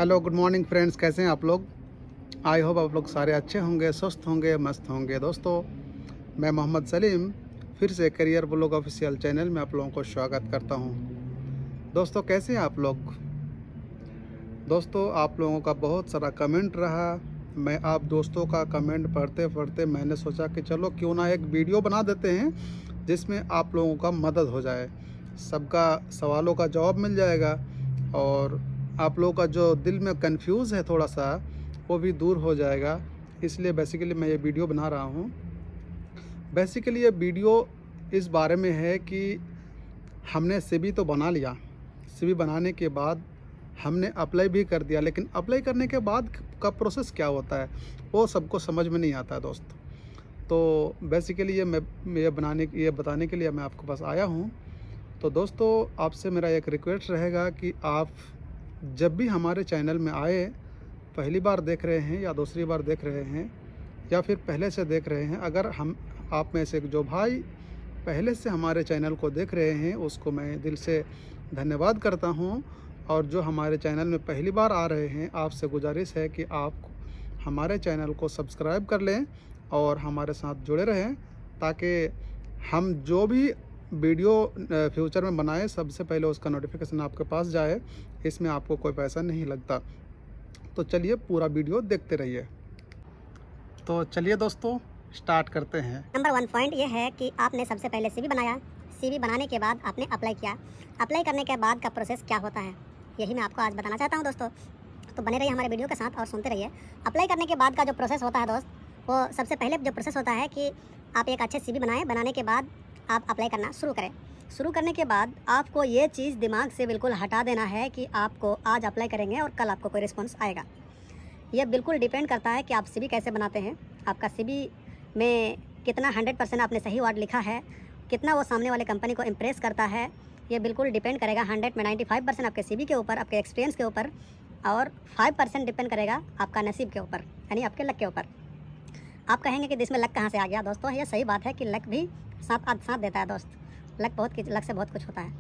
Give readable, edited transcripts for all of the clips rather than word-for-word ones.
Hello, good morning friends. कैसे हैं आप लोग? आई होप आप लोग सारे अच्छे होंगे, स्वस्थ होंगे, मस्त होंगे। दोस्तों, मैं मोहम्मद सलीम फिर से करियर ब्लॉग ऑफिशियल चैनल में आप लोगों को स्वागत करता हूं। दोस्तों, कैसे हैं आप लोग? दोस्तों, आप लोगों का बहुत सारा कमेंट रहा। मैं आप दोस्तों का कमेंट पढ़ते पढ़ते मैंने सोचा कि चलो क्यों ना एक वीडियो बना देते हैं जिसमें आप लोगों का मदद हो जाए, सबका सवालों का जवाब मिल जाएगा और आप लोगों का जो दिल में कंफ्यूज है थोड़ा सा वो भी दूर हो जाएगा। इसलिए बेसिकली मैं ये वीडियो बना रहा हूँ। बेसिकली ये वीडियो इस बारे में है कि हमने सीवी तो बना लिया, सीवी बनाने के बाद हमने अप्लाई भी कर दिया, लेकिन अप्लाई करने के बाद का प्रोसेस क्या होता है वो सबको समझ में नहीं आता है दोस्त। तो बेसिकली ये बताने के लिए मैं आपके पास आया हूँ। तो दोस्तों, आपसे मेरा एक रिक्वेस्ट रहेगा कि आप जब भी हमारे चैनल में आए, पहली बार देख रहे हैं या दूसरी बार देख रहे हैं या फिर पहले से देख रहे हैं, अगर हम आप में से जो भाई पहले से हमारे चैनल को देख रहे हैं उसको मैं दिल से धन्यवाद करता हूं। और जो हमारे चैनल में पहली बार आ रहे हैं, आपसे गुजारिश है कि आप हमारे चैनल को सब्सक्राइब कर लें और हमारे साथ जुड़े रहें, ताकि हम जो भी वीडियो फ्यूचर में बनाए सबसे पहले उसका नोटिफिकेशन आपके पास जाए। इसमें आपको कोई पैसा नहीं लगता। तो चलिए पूरा वीडियो देखते रहिए। तो चलिए दोस्तों, स्टार्ट करते हैं। नंबर 1 पॉइंट ये है कि आपने सबसे पहले सीवी बनाया। सीवी बनाने के बाद आपने अप्लाई किया। अप्लाई करने के बाद का प्रोसेस क्या होता है, यही मैं आपको आज बताना चाहता हूं दोस्तों। तो बने रहिए हमारे वीडियो के साथ और सुनते रहिए। अप्लाई करने के बाद का जो प्रोसेस होता है दोस्त, वो सबसे पहले जो प्रोसेस होता है कि आप एक अच्छे सीवी बनाएं। बनाने के बाद आप अप्लाई करना शुरू करें। शुरू करने के बाद आपको ये चीज़ दिमाग से बिल्कुल हटा देना है कि आपको आज अप्लाई करेंगे और कल आपको कोई रिस्पॉन्स आएगा। यह बिल्कुल डिपेंड करता है कि आप सीवी कैसे बनाते हैं, आपका सीवी में कितना 100% आपने सही वर्ड लिखा है, कितना वो सामने वाले कंपनी को इम्प्रेस करता है। ये बिल्कुल डिपेंड करेगा 100 में 95% आपके सीवी के ऊपर, आपके एक्सपीरियंस के ऊपर, और 5% डिपेंड करेगा आपका नसीब के ऊपर, यानी आपके लक के ऊपर। आप कहेंगे कि इसमें लक कहाँ से आ गया? दोस्तों, ये सही बात है कि लक भी साथ देता है दोस्त। लक से बहुत कुछ होता है।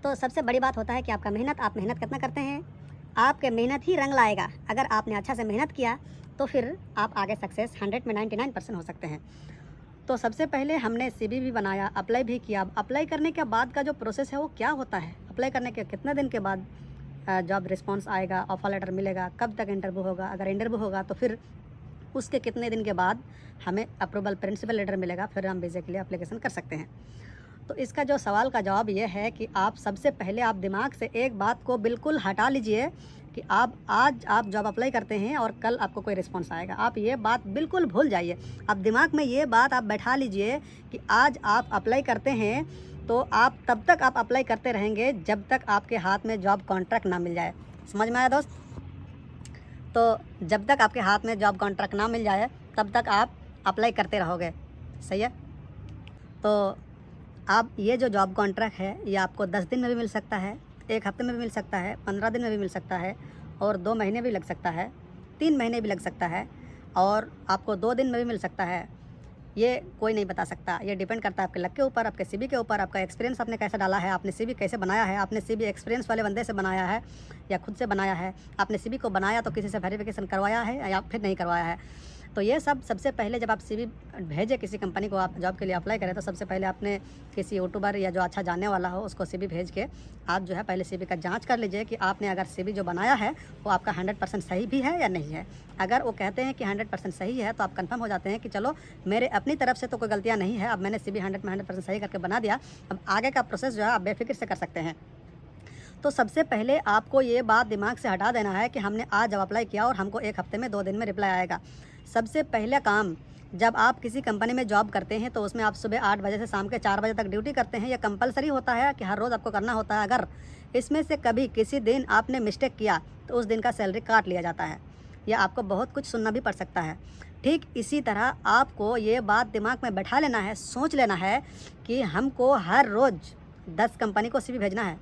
तो सबसे बड़ी बात होता है कि आपका मेहनत, आप मेहनत कितना करते हैं। आपके मेहनत ही रंग लाएगा। अगर आपने अच्छा से मेहनत किया तो फिर आप आगे सक्सेस 100 में 99% हो सकते हैं। तो सबसे पहले हमने सीवी भी बनाया, अप्लाई भी किया। अप्लाई करने के बाद का जो प्रोसेस है वो क्या होता है, अप्लाई करने के कितने दिन के बाद जॉब रिस्पांस आएगा, ऑफर लेटर मिलेगा, कब तक इंटरव्यू होगा, अगर इंटरव्यू होगा तो फिर उसके कितने दिन के बाद हमें अप्रूवल प्रिंसिपल लेटर मिलेगा, फिर हम वीज़े के लिए अप्लीकेशन कर सकते हैं। तो इसका जो सवाल का जवाब ये है कि आप सबसे पहले आप दिमाग से एक बात को बिल्कुल हटा लीजिए कि आज आप जॉब अप्लाई करते हैं और कल आपको कोई रिस्पांस आएगा। आप ये बात बिल्कुल भूल जाइए। आप दिमाग में ये बात आप बैठा लीजिए कि आज आप अप्लाई करते हैं तो आप तब तक आप अप्लाई करते रहेंगे जब तक आपके हाथ में जॉब कॉन्ट्रैक्ट ना मिल जाए। समझ में आया दोस्त? तो जब तक आपके हाथ में जॉब कॉन्ट्रैक्ट ना मिल जाए तब तक आप अप्लाई करते रहोगे। सही है? तो आप ये जो जॉब कॉन्ट्रैक्ट है ये आपको 10 दिन में भी मिल सकता है, 1 हफ्ते में भी मिल सकता है, 15 दिन में भी मिल सकता है, और 2 महीने भी लग सकता है, 3 महीने भी लग सकता है, और आपको 2 दिन में भी मिल सकता है। ये कोई नहीं बता सकता। ये डिपेंड करता है आपके लक के ऊपर, आपके सीवी के ऊपर, आपका एक्सपीरियंस आपने कैसा डाला है, आपने सीवी कैसे बनाया है, आपने सीवी एक्सपीरियंस वाले बंदे से बनाया है या खुद से बनाया है, आपने सीवी को बनाया तो किसी से वेरिफिकेशन करवाया है या फिर नहीं करवाया है। तो ये सब सबसे पहले जब आप सीवी भेजें किसी कंपनी को, आप जॉब के लिए अप्लाई करें, तो सबसे पहले आपने किसी यूट्यूबर या जो अच्छा जानने वाला हो उसको सीवी भेज के आप जो है पहले सीवी का जांच कर लीजिए कि आपने अगर सीवी जो बनाया है वो आपका 100% सही भी है या नहीं है। अगर वो कहते हैं कि 100% सही है तो आप कंफर्म हो जाते हैं कि चलो मेरे अपनी तरफ से तो कोई गलतियाँ नहीं है, अब मैंने सीवी 100 में 100% सही करके बना दिया, अब आगे का प्रोसेस जो है आप बेफिक्र से कर सकते हैं। तो सबसे पहले आपको ये बात दिमाग से हटा देना है कि हमने आज जब अप्लाई किया और हमको 1 हफ्ते में 2 दिन में रिप्लाई आएगा। सबसे पहले काम, जब आप किसी कंपनी में जॉब करते हैं तो उसमें आप सुबह 8 बजे से शाम के 4 बजे तक ड्यूटी करते हैं। यह कंपलसरी होता है कि हर रोज़ आपको करना होता है। अगर इसमें से कभी किसी दिन आपने मिस्टेक किया तो उस दिन का सैलरी काट लिया जाता है, या आपको बहुत कुछ सुनना भी पड़ सकता है। ठीक इसी तरह आपको ये बात दिमाग में बैठा लेना है, सोच लेना है कि हमको हर रोज़ 10 कंपनी को सीवी भेजना है।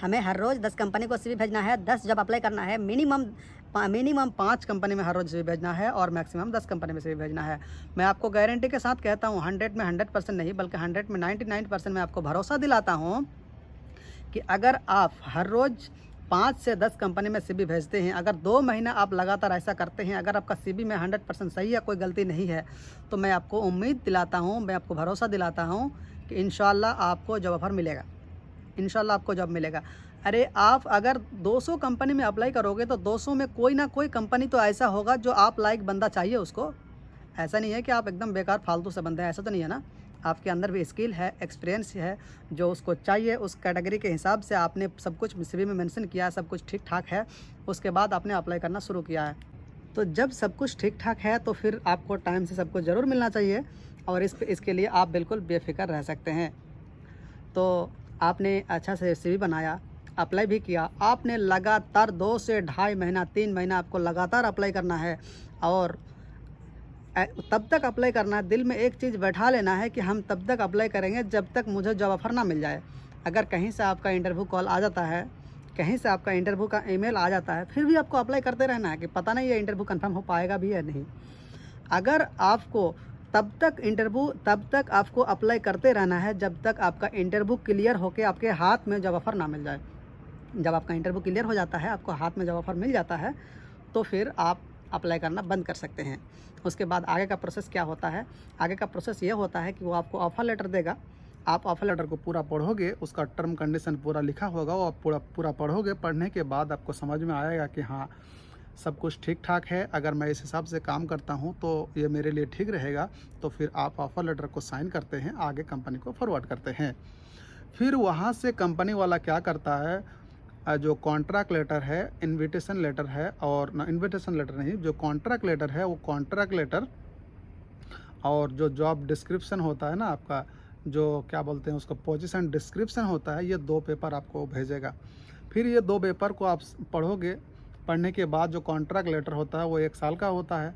हमें हर रोज़ 10 कंपनी को सीवी भेजना है, 10 जॉब अप्लाई करना है। मिनिमम 5 कंपनी में हर रोज़ सीवी भेजना है और मैक्सिमम 10 कंपनी में सीवी भेजना है। मैं आपको गारंटी के साथ कहता हूँ, 100 में 100% नहीं बल्कि 100 में 99% मैं आपको भरोसा दिलाता हूँ कि अगर आप हर रोज़ 5 से 10 कंपनी में CV भेजते हैं। अगर 2 महीना आप लगातार ऐसा करते हैं, अगर आपका CV में 100% सही है, कोई गलती नहीं है, तो मैं आपको उम्मीद दिलाता हूँ, मैं आपको भरोसा दिलाता हूँ कि इंशाल्लाह आपको जॉब ऑफ़र मिलेगा, इंशाल्लाह आपको जॉब मिलेगा। अरे आप अगर 200 कंपनी में अप्लाई करोगे तो 200 में कोई ना कोई कंपनी तो ऐसा होगा जो आप लायक बंदा चाहिए उसको। ऐसा नहीं है कि आप एकदम बेकार फालतू से बंदे हैं, ऐसा तो नहीं है ना। आपके अंदर भी स्किल है, एक्सपीरियंस है, जो उसको चाहिए उस कैटेगरी के हिसाब से आपने सब कुछ CV में मेंशन किया, सब कुछ ठीक ठाक है, उसके बाद आपने अप्लाई करना शुरू किया है। तो जब सब कुछ ठीक ठाक है तो फिर आपको टाइम से सब कुछ ज़रूर मिलना चाहिए और इसके लिए आप बिल्कुल बेफिक्र रह सकते हैं। तो आपने अच्छा से CV बनाया, अप्लाई भी किया, आपने लगातार 2 से ढाई महीना 3 महीना आपको लगातार अप्लाई करना है और तब तक अप्लाई करना है। दिल में एक चीज़ बैठा लेना है कि हम तब तक अप्लाई करेंगे जब तक मुझे जॉब ऑफ़र ना मिल जाए। अगर कहीं से आपका इंटरव्यू कॉल आ जाता है, कहीं से आपका इंटरव्यू का ईमेल आ जाता है, फिर भी आपको अप्लाई करते रहना है कि पता नहीं ये इंटरव्यू कंफर्म हो पाएगा भी या नहीं। अगर आपको तब तक आपको अप्लाई करते रहना है जब तक आपका इंटरव्यू क्लियर होकर आपके हाथ में जॉब ऑफ़र ना मिल जाए। जब आपका इंटरव्यू क्लियर हो जाता है, आपको हाथ में जॉब ऑफ़र मिल जाता है, तो फिर आप अप्लाई करना बंद कर सकते हैं। उसके बाद आगे का प्रोसेस क्या होता है? आगे का प्रोसेस ये होता है कि वो आपको ऑफ़र लेटर देगा। आप ऑफ़र लेटर को पूरा पढ़ोगे, उसका टर्म कंडीशन पूरा लिखा होगा, वो आप पूरा पढ़ोगे। पढ़ने के बाद आपको समझ में आएगा कि हाँ, सब कुछ ठीक ठाक है, अगर मैं इस हिसाब से काम करता हूँ तो ये मेरे लिए ठीक रहेगा। तो फिर आप ऑफ़र लेटर को साइन करते हैं, आगे कंपनी को फॉरवर्ड करते हैं। फिर वहाँ से कंपनी वाला क्या करता है, जो कॉन्ट्रैक्ट लेटर है, इन्विटेशन लेटर है, और ना इन्विटेशन लेटर नहीं, जो कॉन्ट्रैक्ट लेटर है वो कॉन्ट्रैक्ट लेटर और जो जॉब डिस्क्रिप्शन होता है ना आपका, जो क्या बोलते हैं उसको, पोजीशन डिस्क्रिप्शन होता है, ये 2 पेपर आपको भेजेगा। फिर ये 2 पेपर को आप पढ़ोगे। पढ़ने के बाद जो कॉन्ट्रैक्ट लेटर होता है वो 1 साल का होता है।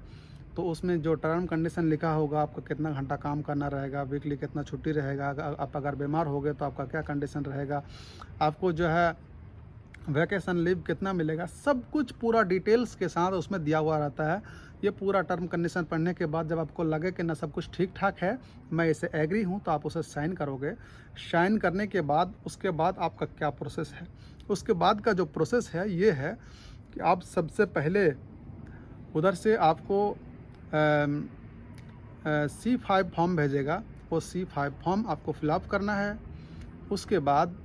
तो उसमें जो टर्म कंडीशन लिखा होगा, आपको कितना घंटा काम करना रहेगा, वीकली कितना छुट्टी रहेगा, आप अगर बीमार हो गए तो आपका क्या कंडीशन रहेगा, आपको जो है वैकेशन लीव कितना मिलेगा, सब कुछ पूरा डिटेल्स के साथ उसमें दिया हुआ रहता है। ये पूरा टर्म कंडीशन पढ़ने के बाद जब आपको लगे कि ना सब कुछ ठीक ठाक है, मैं इसे एग्री हूँ, तो आप उसे साइन करोगे। साइन करने के बाद उसके बाद आपका क्या प्रोसेस है? उसके बाद का जो प्रोसेस है ये है कि आप सबसे पहले उधर से आपको C5 फॉर्म भेजेगा। वो C5 फॉर्म आपको फिलअप करना है। उसके बाद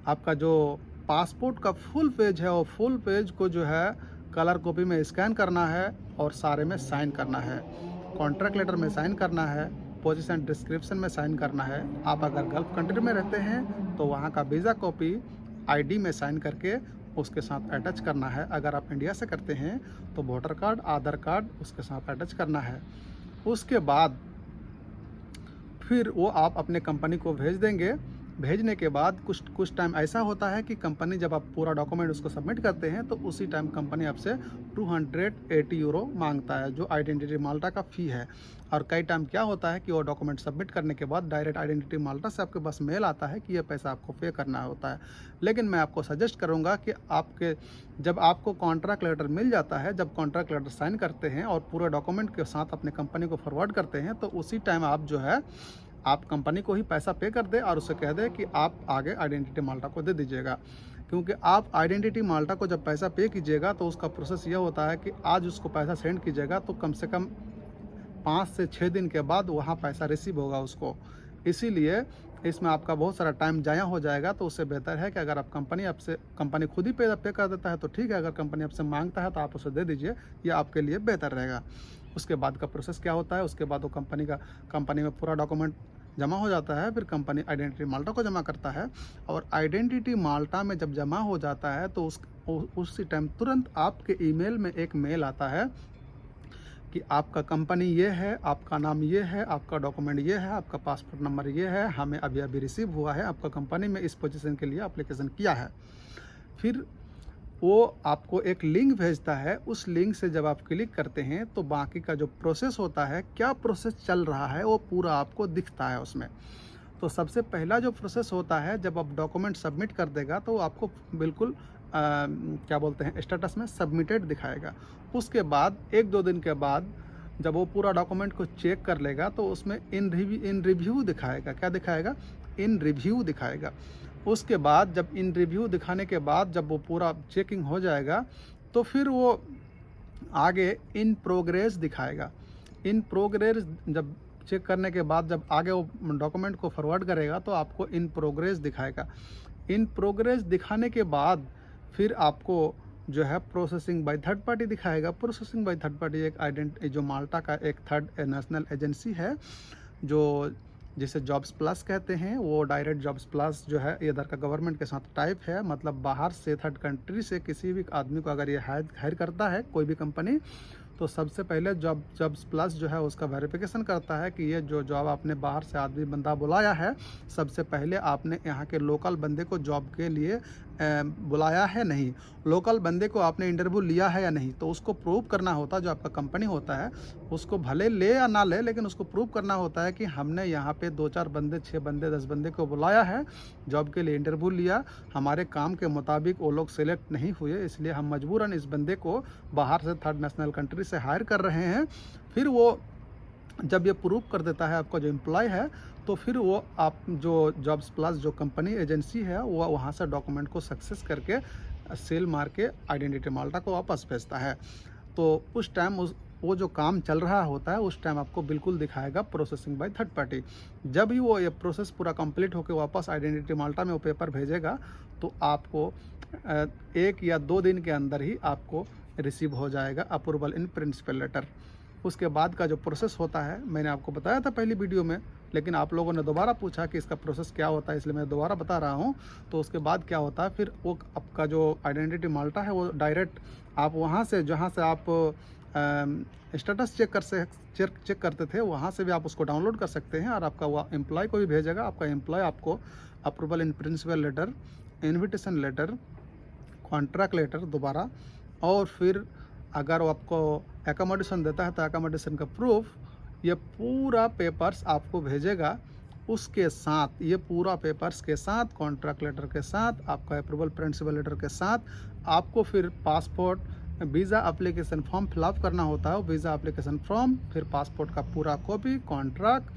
आपका जो पासपोर्ट का फुल पेज है, वो फुल पेज को जो है कलर कॉपी में स्कैन करना है और सारे में साइन करना है। कॉन्ट्रैक्ट लेटर में साइन करना है, पोजीशन डिस्क्रिप्शन में साइन करना है। आप अगर गल्फ कंट्री में रहते हैं तो वहाँ का वीज़ा कॉपी ID में साइन करके उसके साथ अटैच करना है। अगर आप इंडिया से करते हैं तो वोटर कार्ड, आधार कार्ड उसके साथ अटैच करना है। उसके बाद फिर वो आप अपने कंपनी को भेज देंगे। भेजने के बाद कुछ टाइम ऐसा होता है कि कंपनी, जब आप पूरा डॉक्यूमेंट उसको सबमिट करते हैं तो उसी टाइम कंपनी आपसे 280 यूरो मांगता है, जो आइडेंटिटी माल्टा का फ़ी है। और कई टाइम क्या होता है कि वो डॉक्यूमेंट सबमिट करने के बाद डायरेक्ट आइडेंटिटी माल्टा से आपके पास मेल आता है कि ये पैसा आपको पे करना होता है। लेकिन मैं आपको सजेस्ट करूँगा कि जब आपको कॉन्ट्रैक्ट लेटर मिल जाता है, जब कॉन्ट्रैक्ट लेटर साइन करते हैं और पूरे डॉक्यूमेंट के साथ अपने कंपनी को फॉरवर्ड करते हैं, तो उसी टाइम आप जो है आप कंपनी को ही पैसा पे कर दे और उसे कह दे कि आप आगे आइडेंटिटी माल्टा को दे दीजिएगा। क्योंकि आप आइडेंटिटी माल्टा को जब पैसा पे कीजिएगा तो उसका प्रोसेस यह होता है कि आज उसको पैसा सेंड कीजिएगा तो कम से कम 5 से 6 दिन के बाद वहाँ पैसा रिसीव होगा उसको। इसीलिए इसमें आपका बहुत सारा टाइम ज़ाया हो जाएगा। तो उससे बेहतर है कि अगर आप कंपनी खुद ही पे कर देता है तो ठीक है, अगर कंपनी आपसे मांगता है तो आप उसे दे दीजिए, यह आपके लिए बेहतर रहेगा। उसके बाद का प्रोसेस क्या होता है, उसके बाद वो कंपनी में पूरा डॉक्यूमेंट जमा हो जाता है। फिर कंपनी आइडेंटिटी माल्टा को जमा करता है और आइडेंटिटी माल्टा में जब जमा हो जाता है तो उसी टाइम तुरंत आपके ईमेल में एक मेल आता है कि आपका कंपनी ये है, आपका नाम ये है, आपका डॉक्यूमेंट ये है, आपका पासपोर्ट नंबर ये है, हमें अभी रिसीव हुआ है, आपका कंपनी में इस पोजीशन के लिए एप्लीकेशन किया है। फिर वो आपको एक लिंक भेजता है। उस लिंक से जब आप क्लिक करते हैं तो बाकी का जो प्रोसेस होता है, क्या प्रोसेस चल रहा है, वो पूरा आपको दिखता है उसमें। तो सबसे पहला जो प्रोसेस होता है, जब आप डॉक्यूमेंट सबमिट कर देगा तो आपको बिल्कुल क्या बोलते हैं, स्टेटस में सबमिटेड दिखाएगा। उसके बाद 1-2 दिन के बाद जब वो पूरा डॉक्यूमेंट को चेक कर लेगा तो उसमें इन रिव्यू दिखाएगा। क्या दिखाएगा? इन रिव्यू दिखाएगा। उसके बाद जब इन रिव्यू दिखाने के बाद जब वो पूरा चेकिंग हो जाएगा तो फिर वो आगे इन प्रोग्रेस दिखाएगा। इन प्रोग्रेस जब चेक करने के बाद जब आगे वो डॉक्यूमेंट को फॉरवर्ड करेगा तो आपको इन प्रोग्रेस दिखाएगा। इन प्रोग्रेस दिखाने के बाद फिर आपको जो है प्रोसेसिंग बाय थर्ड पार्टी दिखाएगा। प्रोसेसिंग बाय थर्ड पार्टी एक जो माल्टा का एक थर्ड नेशनल एजेंसी है जो जिसे जॉब्स प्लस कहते हैं। वो डायरेक्ट जॉब्स प्लस जो है इधर का गवर्नमेंट के साथ टाइप है, मतलब बाहर से थर्ड कंट्री से किसी भी आदमी को अगर ये हायर करता है कोई भी कंपनी, तो सबसे पहले जॉब्स प्लस जो है उसका वेरिफिकेशन करता है कि ये जो जॉब आपने बाहर से आदमी बंदा बुलाया है, सबसे पहले आपने यहाँ के लोकल बंदे को जॉब के लिए बुलाया है नहीं, लोकल बंदे को आपने इंटरव्यू लिया है या नहीं। तो उसको प्रूव करना होता है, जो आपका कंपनी होता है उसको भले ले या ना ले, लेकिन उसको प्रूव करना होता है कि हमने यहाँ पे 2-4 बंदे, 6 बंदे, 10 बंदे को बुलाया है, जॉब के लिए इंटरव्यू लिया, हमारे काम के मुताबिक वो लोग सिलेक्ट नहीं हुए, इसलिए हम मजबूरन इस बंदे को बाहर से थर्ड नेशनल कंट्री से हायर कर रहे हैं। फिर वो जब ये प्रूव कर देता है आपका जो एम्प्लॉय है, तो फिर वो आप जो जॉब्स प्लस जो कंपनी एजेंसी है वो वहाँ से डॉक्यूमेंट को सक्सेस करके सील मार के आइडेंटिटी माल्टा को वापस भेजता है। तो उस टाइम वो जो काम चल रहा होता है उस टाइम आपको बिल्कुल दिखाएगा प्रोसेसिंग बाय थर्ड पार्टी। जब ही वो ये प्रोसेस पूरा कंप्लीट होकर वापस आइडेंटिटी माल्टा में वो पेपर भेजेगा तो आपको 1 या 2 दिन के अंदर ही आपको रिसीव हो जाएगा अप्रूवल इन प्रिंसिपल लेटर। उसके बाद का जो प्रोसेस होता है मैंने आपको बताया था पहली वीडियो में, लेकिन आप लोगों ने दोबारा पूछा कि इसका प्रोसेस क्या होता है, इसलिए मैं दोबारा बता रहा हूँ। तो उसके बाद क्या होता है, फिर वो आपका जो आइडेंटिटी माल्टा है वो डायरेक्ट आप वहाँ से जहाँ से आप स्टेटस चेक करते थे वहाँ से भी आप उसको डाउनलोड कर सकते हैं और आपका वो एम्प्लॉय को भी भेजेगा। आपका एम्प्लॉय आपको approval in principle letter, invitation letter, contract letter दोबारा, और फिर अगर वो आपको एकोमोडेशन देता है तो एकोमोडेशन का प्रूफ, ये पूरा पेपर्स आपको भेजेगा। उसके साथ ये पूरा पेपर्स के साथ, कॉन्ट्रैक्ट लेटर के साथ, आपका अप्रूवल प्रिंसिपल लेटर के साथ आपको फिर passport, visa application form fill up करना होता है। वीज़ा एप्लीकेशन फॉर्म, फिर पासपोर्ट का पूरा copy, contract,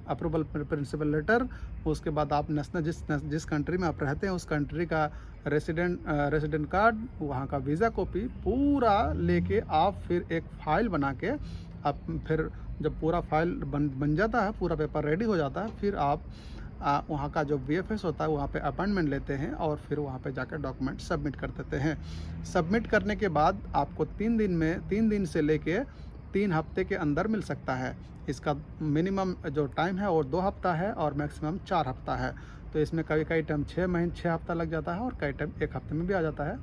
approval principle letter, उसके बाद आप नेशनल जिस कंट्री में आप रहते हैं उस कंट्री का रेसिडेंट कार्ड, वहाँ का वीज़ा कॉपी पूरा लेके आप फिर एक फ़ाइल बना के आप फिर जब पूरा फाइल बन जाता है, पूरा पेपर रेडी हो जाता है, फिर आप वहाँ का जो VFS होता है वहाँ पे अपॉइंटमेंट लेते हैं और फिर वहाँ पे जाकर डॉक्यूमेंट सबमिट कर देते हैं। सबमिट करने के बाद आपको 3 दिन से लेके 3 हफ्ते के अंदर मिल सकता है। इसका मिनिमम जो टाइम है वो 2 हफ्ता है और मैक्सिमम 4 हफ्ता है। तो इसमें कभी टाइम 6 हफ्ता लग जाता है और कई टाइम 1 हफ्ते में भी आ जाता है।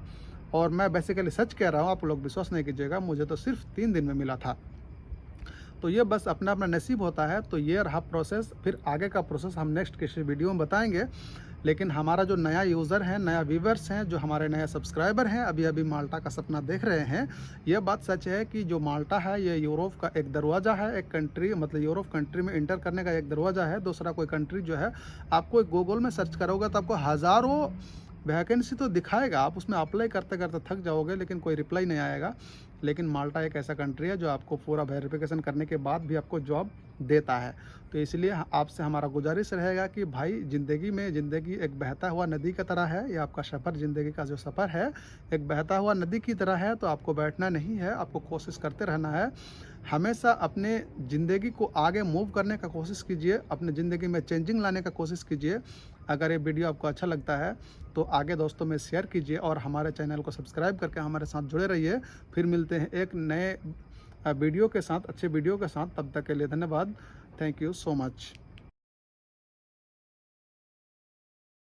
और मैं बेसिकली सच कह रहा हूँ, आप लोग विश्वास नहीं कीजिएगा, मुझे तो सिर्फ 3 दिन में मिला था। तो ये बस अपना अपना नसीब होता है। तो ये रहा प्रोसेस। फिर आगे का प्रोसेस हम नेक्स्ट किसी वीडियो में बताएंगे। लेकिन हमारा जो नया यूज़र है, नया व्यूवर्स हैं, जो हमारे नए सब्सक्राइबर हैं, अभी माल्टा का सपना देख रहे हैं, ये बात सच है कि जो माल्टा है ये यूरोप का एक दरवाज़ा है, एक कंट्री, मतलब यूरोप कंट्री में इंटर करने का एक दरवाज़ा है। दूसरा कोई कंट्री जो है, आपको गूगल में सर्च करोगे तो आपको हज़ारों वैकेंसी तो दिखाएगा, आप उसमें अप्लाई करते करते थक जाओगे लेकिन कोई रिप्लाई नहीं आएगा। लेकिन माल्टा एक ऐसा कंट्री है जो आपको पूरा वेरिफिकेशन करने के बाद भी आपको जॉब देता है। तो इसलिए आपसे हमारा गुजारिश रहेगा कि भाई ज़िंदगी एक बहता हुआ नदी की तरह है। ये आपका सफ़र, ज़िंदगी का जो सफ़र है एक बहता हुआ नदी की तरह है। तो आपको बैठना नहीं है, आपको कोशिश करते रहना है। हमेशा अपने ज़िंदगी को आगे मूव करने का कोशिश कीजिए, अपने ज़िंदगी में चेंजिंग लाने का कोशिश कीजिए। अगर ये वीडियो आपको अच्छा लगता है तो आगे दोस्तों में शेयर कीजिए और हमारे चैनल को सब्सक्राइब करके हमारे साथ जुड़े रहिए। फिर मिलते हैं एक नए वीडियो के साथ, अच्छे वीडियो के साथ। तब तक के लिए धन्यवाद। Thank you so much.